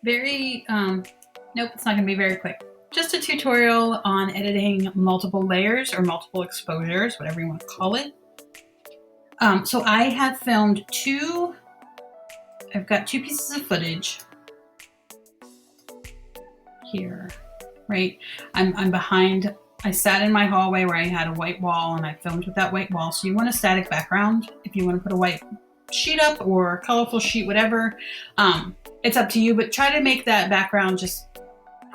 Very, nope, it's not gonna be very quick. Just a tutorial on editing multiple layers or multiple exposures, whatever you want to call it. So I have filmed I've got 2 pieces of footage here, right? I'm behind, I sat in my hallway where I had a white wall and I filmed with that white wall. So you want a static background. If you want to put a white sheet up or a colorful sheet, whatever, it's up to you, but try to make that background just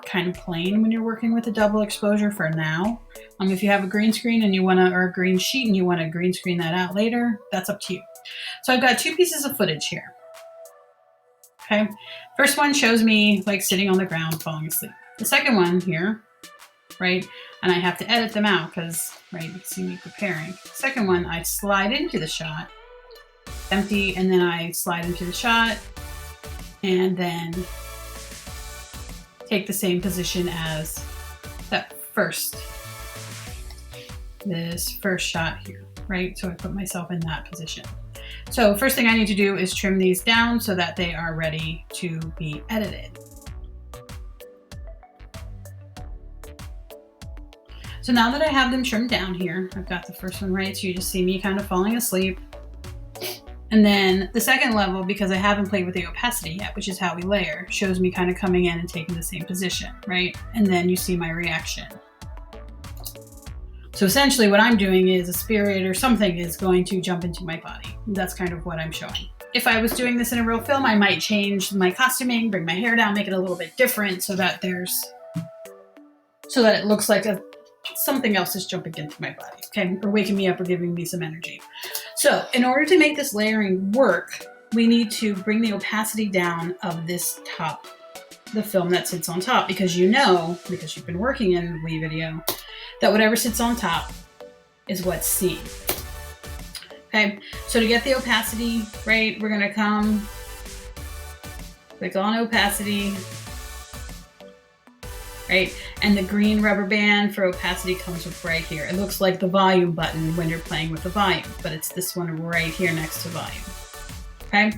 kind of plain when you're working with a double exposure for now. If you have a green screen and you want to, or a green sheet and you want to green screen that out later, that's up to you. So I've got 2 pieces of footage here. Okay. First one shows me like sitting on the ground, falling asleep. The second one here, right? And I have to edit them out because, right, you see me preparing. The second one, I slide into the shot, empty, and then I slide into the shot and then take the same position as this first shot here, right? So I put myself in that position. So first thing I need to do is trim these down so that they are ready to be edited. So now that I have them trimmed down here, I've got the first one right, so you just see me kind of falling asleep. And then the second level, because I haven't played with the opacity yet, which is how we layer, shows me kind of coming in and taking the same position, right? And then you see my reaction. So essentially what I'm doing is a spirit or something is going to jump into my body. That's kind of what I'm showing. If I was doing this in a real film, I might change my costuming, bring my hair down, make it a little bit different so that it looks like something else is jumping into my body, okay? Or waking me up or giving me some energy. So in order to make this layering work, we need to bring the opacity down of this top, the film that sits on top, because you know, because you've been working in WeVideo, that whatever sits on top is what's seen. Okay, so to get the opacity, right, we're gonna come, click on opacity, right? And the green rubber band for opacity comes up right here. It looks like the volume button when you're playing with the volume, but it's this one right here next to volume, okay?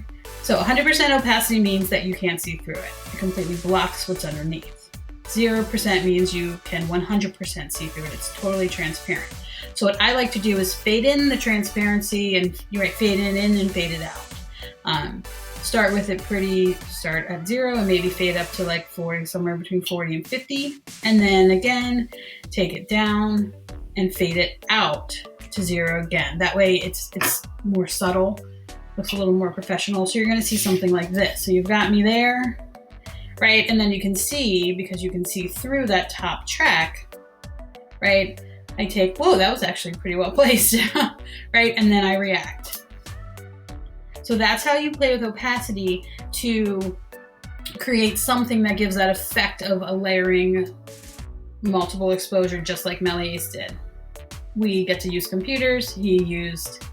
So 100% opacity means that you can't see through it. It completely blocks what's underneath. 0% means you can 100% see through it. It's totally transparent. So what I like to do is fade in the transparency and fade in and fade it out. Start with it start at 0 and maybe fade up to like 40, somewhere between 40 and 50. And then again, take it down and fade it out to 0 again. That way it's more subtle, looks a little more professional. So you're gonna see something like this. So you've got me there, right? And then you can see, because you can see through that top track, right? I take, whoa, that was actually pretty well placed, right? And then I react. So that's how you play with opacity to create something that gives that effect of a layering multiple exposure, just like Melies did. We get to use computers. He used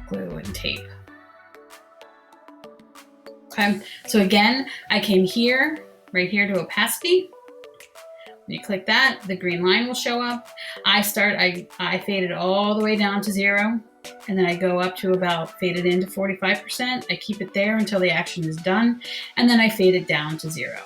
glue and tape. Okay, so again, I came here, right here to opacity. When you click that, the green line will show up. I fade it all the way down to 0. And then I go up to about, fade it into 45%. I keep it there until the action is done. And then I fade it down to 0.